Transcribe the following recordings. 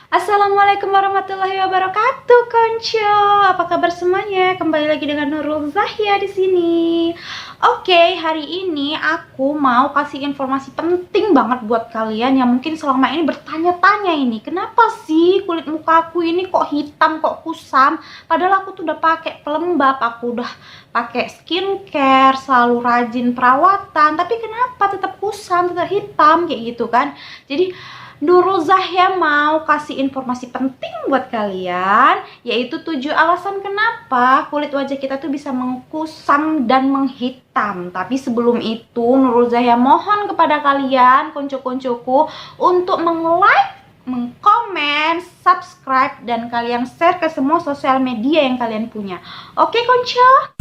Assalamualaikum warahmatullahi wabarakatuh, Konco. Apa kabar semuanya? Kembali lagi dengan Nurul Zahia di sini. Oke, hari ini aku mau kasih informasi penting banget buat kalian yang mungkin selama ini bertanya-tanya ini, kenapa sih kulit muka aku ini kok hitam, kok kusam? Padahal aku tuh udah pakai pelembab, aku udah pakai skincare, selalu rajin perawatan, tapi kenapa tetap kusam, tetap hitam kayak gitu kan? Jadi Nurul Zahia mau kasih informasi penting buat kalian, yaitu 7 alasan kenapa kulit wajah kita tuh bisa mengkusam dan menghitam. Tapi sebelum itu, Nurul Zahia mohon kepada kalian, konco-koncoku, untuk meng-like, mengkomen, subscribe, dan kalian share ke semua sosial media yang kalian punya. Oke, konco?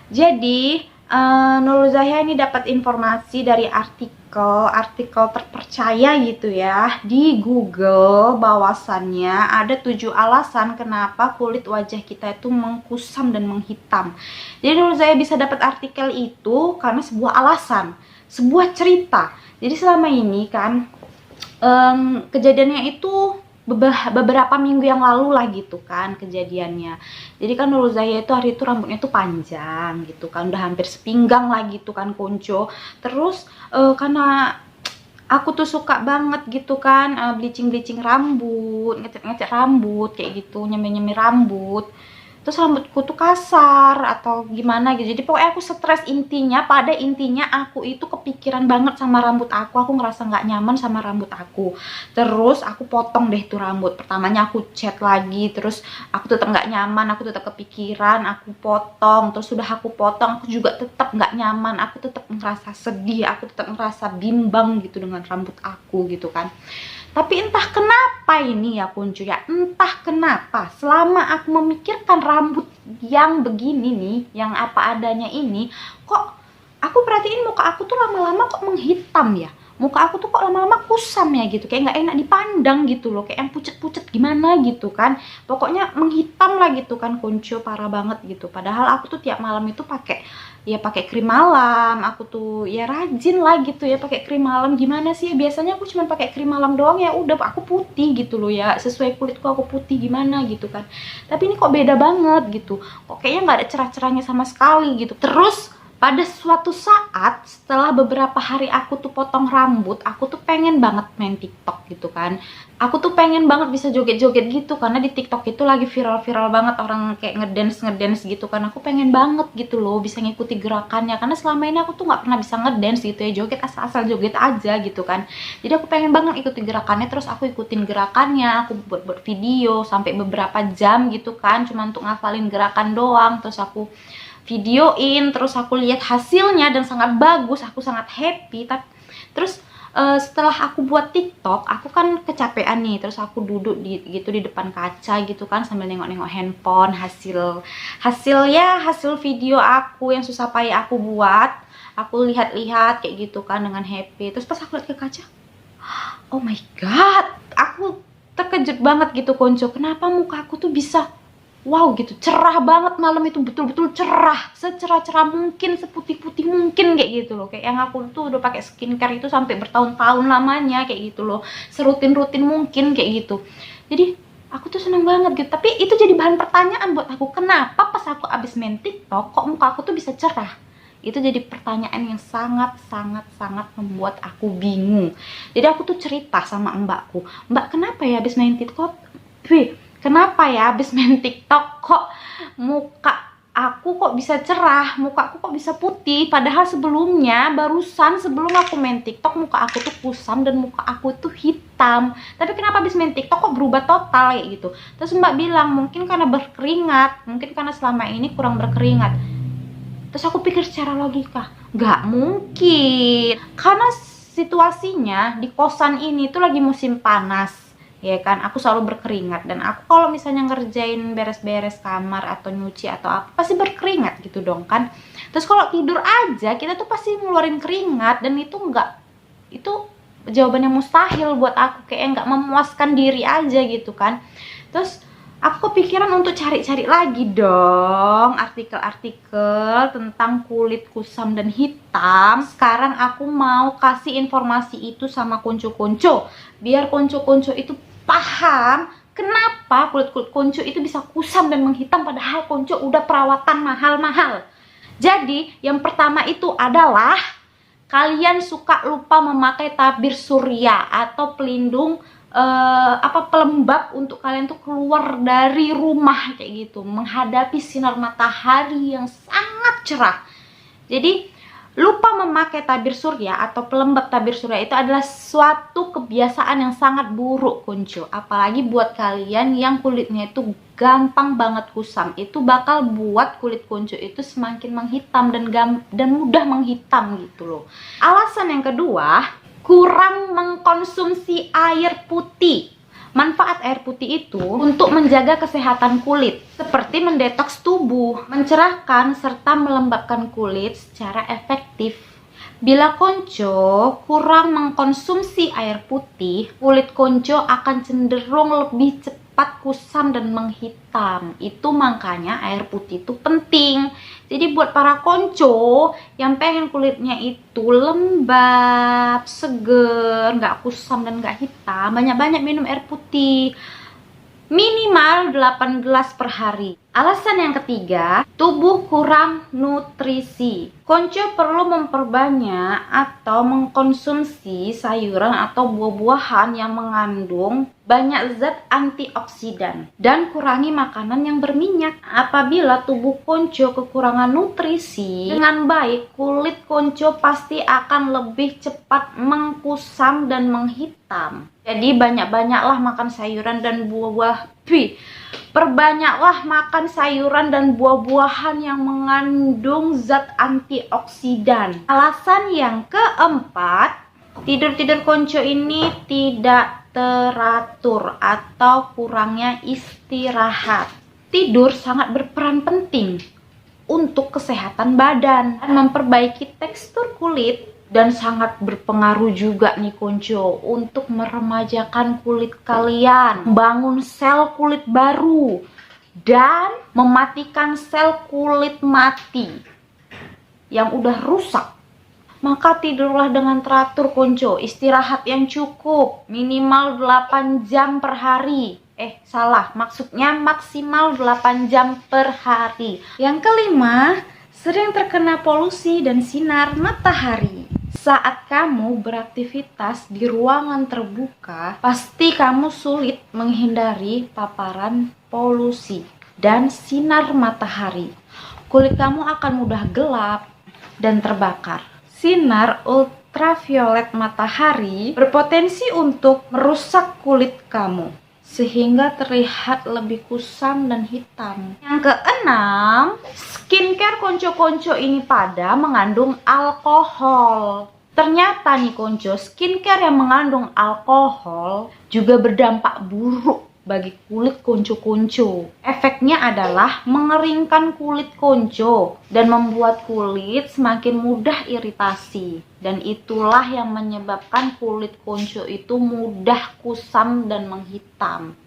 Jadi Nurul Zahia ini dapat informasi dari artikel terpercaya gitu ya di Google, bahwasannya ada 7 alasan kenapa kulit wajah kita itu mengkusam dan menghitam. Jadi Nurul Zahia bisa dapat artikel itu karena sebuah alasan, sebuah cerita. Jadi selama ini kan kejadiannya itu beberapa minggu yang lalu lah gitu kan kejadiannya. Jadi kan Nurul Zahia itu hari itu rambutnya tuh panjang gitu kan, udah hampir sepinggang lah gitu kan, konco. Terus karena aku tuh suka banget gitu kan bleaching rambut, ngecat rambut kayak gitu, nyemir rambut. Terus rambutku tuh kasar atau gimana gitu. Jadi pokoknya aku stres, pada intinya aku itu kepikiran banget sama rambut aku ngerasa nggak nyaman sama rambut aku. Terus aku potong deh tuh rambut. Pertamanya aku cat lagi, terus aku tetap nggak nyaman, aku tetap kepikiran, aku potong. Terus sudah aku potong, aku juga tetap nggak nyaman, aku tetap ngerasa sedih, aku tetap ngerasa bimbang gitu dengan rambut aku gitu kan. Tapi entah kenapa ini ya kuncu ya, entah kenapa selama aku memikirkan rambut yang begini nih, yang apa adanya ini, kok aku perhatiin muka aku tuh lama-lama kok menghitam ya. Muka aku tuh kok lama-lama kusam ya gitu, kayak nggak enak dipandang gitu loh, kayak yang pucet-pucet gimana gitu kan. Pokoknya menghitam lah gitu kan, kuncu parah banget gitu. Padahal aku tuh tiap malam itu pakai krim malam, aku tuh ya rajin lah gitu ya pakai krim malam. Gimana sih, biasanya aku cuma pakai krim malam doang ya udah aku putih gitu loh ya, sesuai kulitku aku putih gimana gitu kan. Tapi ini kok beda banget gitu, kok kayaknya nggak ada cerah-cerahnya sama sekali gitu. Terus pada suatu saat setelah beberapa hari aku tuh potong rambut, aku tuh pengen banget main TikTok gitu kan. Aku tuh pengen banget bisa joget-joget gitu, karena di TikTok itu lagi viral-viral banget orang kayak ngedance gitu kan. Aku pengen banget gitu loh bisa ngikuti gerakannya, karena selama ini aku tuh nggak pernah bisa ngedance gitu ya, joget asal-asal joget aja gitu kan. Jadi aku pengen banget ikuti gerakannya, terus aku ikutin gerakannya, aku buat video sampai beberapa jam gitu kan, cuma untuk ngafalin gerakan doang. Terus aku videoin, terus aku lihat hasilnya dan sangat bagus, aku sangat happy. Terus setelah aku buat TikTok, aku kan kecapean nih, terus aku duduk di depan kaca gitu kan sambil nengok-nengok handphone hasil video aku yang susah payah aku buat. Aku lihat-lihat kayak gitu kan dengan happy. Terus pas aku lihat ke kaca, oh my god, aku terkejut banget gitu konco, kenapa muka aku tuh bisa wow gitu, cerah banget malam itu, betul-betul cerah, secerah-cerah mungkin, seputih-putih mungkin kayak gitu loh. Kayak yang aku tuh udah pakai skincare itu sampai bertahun-tahun lamanya kayak gitu loh, serutin-rutin mungkin kayak gitu. Jadi aku tuh seneng banget gitu. Tapi itu jadi bahan pertanyaan buat aku, kenapa pas aku abis main TikTok kok muka aku tuh bisa cerah. Itu jadi pertanyaan yang sangat membuat aku bingung. Jadi aku tuh cerita sama mbakku, mbak kenapa ya abis main TikTok, kenapa ya abis main TikTok kok muka aku kok bisa cerah, muka aku kok bisa putih, padahal sebelumnya barusan sebelum aku main TikTok muka aku tuh kusam dan muka aku tuh hitam. Tapi kenapa abis main TikTok kok berubah total kayak gitu. Terus mbak bilang mungkin karena berkeringat, mungkin karena selama ini kurang berkeringat. Terus aku pikir secara logika, nggak mungkin, karena situasinya di kosan ini tuh lagi musim panas ya kan, aku selalu berkeringat, dan aku kalau misalnya ngerjain beres-beres kamar atau nyuci atau apa pasti berkeringat gitu dong kan. Terus kalau tidur aja kita tuh pasti ngeluarin keringat, dan itu jawaban yang mustahil buat aku, kayak nggak memuaskan diri aja gitu kan. Terus Aku kepikiran untuk cari-cari lagi dong artikel-artikel tentang kulit kusam dan hitam. Sekarang aku mau kasih informasi itu sama konco-konco, biar konco-konco itu paham kenapa kulit-kulit konco itu bisa kusam dan menghitam padahal konco udah perawatan mahal-mahal. Jadi yang pertama itu adalah kalian suka lupa memakai tabir surya atau pelindung pelembab untuk kalian tuh keluar dari rumah kayak gitu, menghadapi sinar matahari yang sangat cerah. Jadi lupa memakai tabir surya atau pelembab tabir surya itu adalah suatu kebiasaan yang sangat buruk konco, apalagi buat kalian yang kulitnya itu gampang banget kusam. Itu bakal buat kulit konco itu semakin menghitam dan mudah menghitam gitu loh. Alasan yang kedua, kurang mengkonsumsi air putih. Manfaat air putih itu untuk menjaga kesehatan kulit, seperti mendetoks tubuh, mencerahkan, serta melembabkan kulit secara efektif. Bila konco kurang mengkonsumsi air putih, kulit konco akan cenderung lebih cepat kusam dan menghitam. Itu makanya air putih itu penting. Jadi buat para konco yang pengen kulitnya itu lembab, seger, nggak kusam dan nggak hitam, banyak-banyak minum air putih. Minimal 8 gelas per hari. Alasan yang ketiga, tubuh kurang nutrisi. Konco perlu memperbanyak atau mengkonsumsi sayuran atau buah-buahan yang mengandung banyak zat antioksidan dan kurangi makanan yang berminyak. Apabila tubuh konco kekurangan nutrisi dengan baik, kulit konco pasti akan lebih cepat mengkusam dan menghitam. Jadi banyak-banyaklah makan sayuran dan buah-buah. Perbanyaklah makan sayuran dan buah-buahan yang mengandung zat antioksidan. Alasan yang keempat, tidur-tidur konco ini tidak teratur atau kurangnya istirahat. Tidur sangat berperan penting untuk kesehatan badan dan memperbaiki tekstur kulit, dan sangat berpengaruh juga nih konco untuk meremajakan kulit kalian, membangun sel kulit baru, dan mematikan sel kulit mati yang udah rusak. Maka tidurlah dengan teratur konco, istirahat yang cukup, minimal 8 jam per hari. Maksudnya maksimal 8 jam per hari. Yang kelima, sering terkena polusi dan sinar matahari. Saat kamu beraktivitas di ruangan terbuka, pasti kamu sulit menghindari paparan polusi dan sinar matahari. Kulit kamu akan mudah gelap dan terbakar. Sinar ultraviolet matahari berpotensi untuk merusak kulit kamu, sehingga terlihat lebih kusam dan hitam. Yang keenam, skincare konco-konco ini pada mengandung alkohol. Ternyata nih konco, skincare yang mengandung alkohol juga berdampak buruk bagi kulit konco-konco. Efeknya adalah mengeringkan kulit konco dan membuat kulit semakin mudah iritasi. Dan itulah yang menyebabkan kulit konco itu mudah kusam dan menghitam.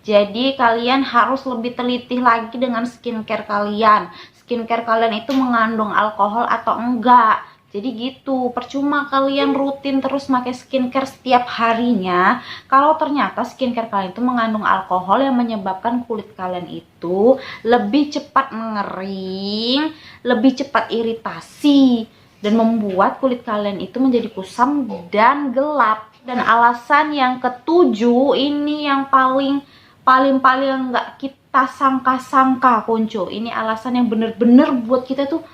Jadi kalian harus lebih teliti lagi dengan skincare kalian. Skincare kalian itu mengandung alkohol atau enggak. Jadi gitu, percuma kalian rutin terus pakai skincare setiap harinya kalau ternyata skincare kalian itu mengandung alkohol yang menyebabkan kulit kalian itu lebih cepat mengering, lebih cepat iritasi, dan membuat kulit kalian itu menjadi kusam dan gelap. Dan alasan yang ketujuh ini yang paling nggak kita sangka-sangka konco. Ini alasan yang bener-bener buat kita tuh,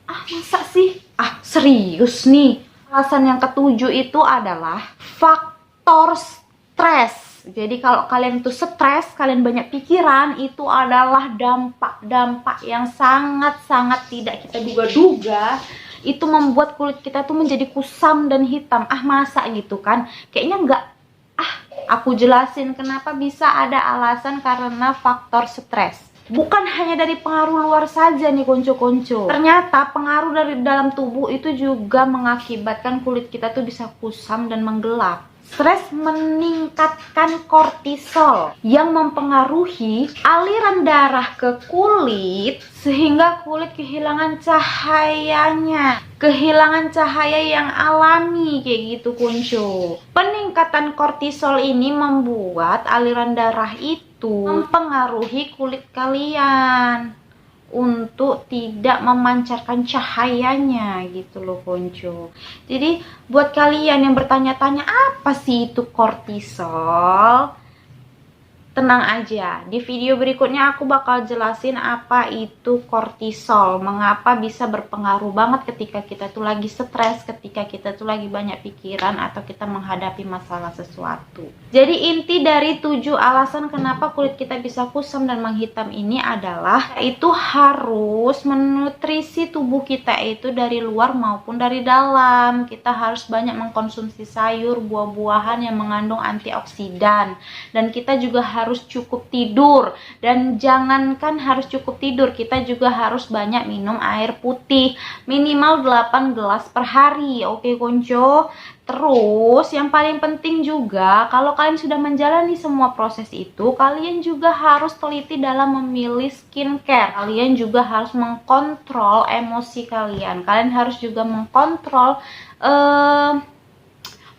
masa sih? Serius nih. Alasan yang ketujuh itu adalah faktor stres. Jadi kalau kalian tuh stres, kalian banyak pikiran, itu adalah dampak-dampak yang sangat-sangat tidak kita duga-duga. Itu membuat kulit kita tuh menjadi kusam dan hitam. Masa gitu kan? Kayaknya enggak. Aku jelasin kenapa bisa ada alasan karena faktor stres. Bukan hanya dari pengaruh luar saja nih konco-konco. Ternyata pengaruh dari dalam tubuh itu juga mengakibatkan kulit kita tuh bisa kusam dan menggelap. Stres meningkatkan kortisol yang mempengaruhi aliran darah ke kulit sehingga kulit kehilangan cahayanya, kehilangan cahaya yang alami kayak gitu kuncu. Peningkatan kortisol ini membuat aliran darah itu mempengaruhi kulit kalian untuk tidak memancarkan cahayanya gitu loh konco. Jadi buat kalian yang bertanya-tanya apa sih itu kortisol, tenang aja, di video berikutnya aku bakal jelasin apa itu kortisol, mengapa bisa berpengaruh banget ketika kita tuh lagi stres, ketika kita tuh lagi banyak pikiran atau kita menghadapi masalah sesuatu. Jadi inti dari 7 alasan kenapa kulit kita bisa kusam dan menghitam ini adalah itu harus menutrisi tubuh kita itu dari luar maupun dari dalam. Kita harus banyak mengkonsumsi sayur, buah-buahan yang mengandung antioksidan, dan kita juga harus cukup tidur. Dan jangankan harus cukup tidur, kita juga harus banyak minum air putih, minimal 8 gelas per hari. Oke konco. Terus yang paling penting juga, kalau kalian sudah menjalani semua proses itu, kalian juga harus teliti dalam memilih skincare. Kalian juga harus mengkontrol emosi kalian. Kalian harus juga mengkontrol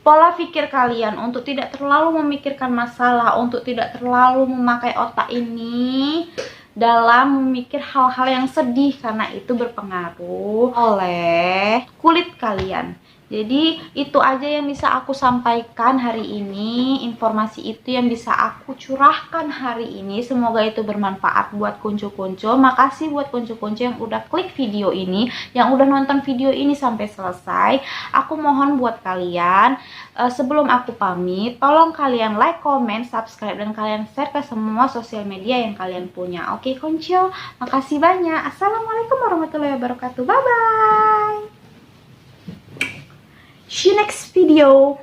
pola pikir kalian untuk tidak terlalu memikirkan masalah, untuk tidak terlalu memakai otak ini dalam memikir hal-hal yang sedih, karena itu berpengaruh oleh kulit kalian. Jadi itu aja yang bisa aku sampaikan hari ini, informasi itu yang bisa aku curahkan hari ini. Semoga itu bermanfaat buat kuncu-kuncu. Makasih buat kuncu-kuncu yang udah klik video ini, yang udah nonton video ini sampai selesai. Aku mohon buat kalian, sebelum aku pamit, tolong kalian like, comment, subscribe, dan kalian share ke semua sosial media yang kalian punya. Oke kuncu, makasih banyak. Assalamualaikum warahmatullahi wabarakatuh. Bye-bye. See you next video.